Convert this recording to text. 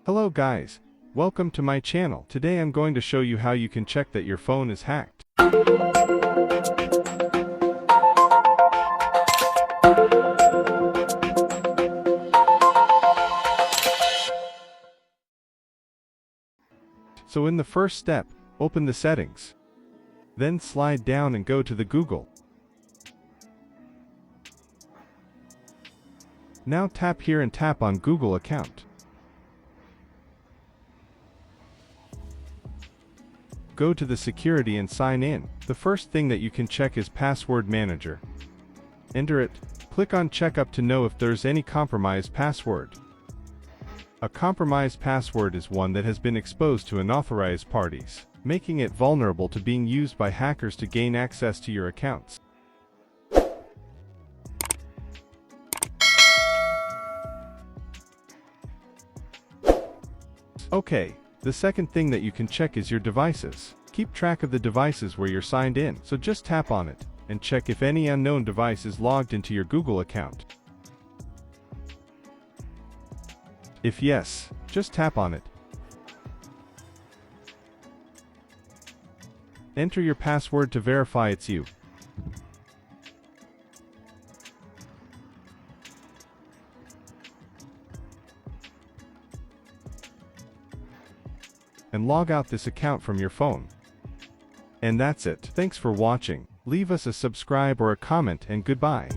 Hello guys, welcome to my channel. Today I'm going to show you how you can check that your phone is hacked. So in the first step, open the settings. Then slide down and go to the Google. Now tap here and tap on Google account. Go to the security and sign in. The first thing that you can check is password manager. Enter it, click on checkup to know if there's any compromised password. A compromised password is one that has been exposed to unauthorized parties, making it vulnerable to being used by hackers to gain access to your accounts. Okay, the second thing that you can check is your devices. Keep track of the devices where you're signed in, so just tap on it and check if any unknown device is logged into your Google account. If yes, just tap on it. Enter your password to verify it's you. And log out this account from your phone. And that's it. Thanks for watching. Leave us a subscribe or a comment and goodbye.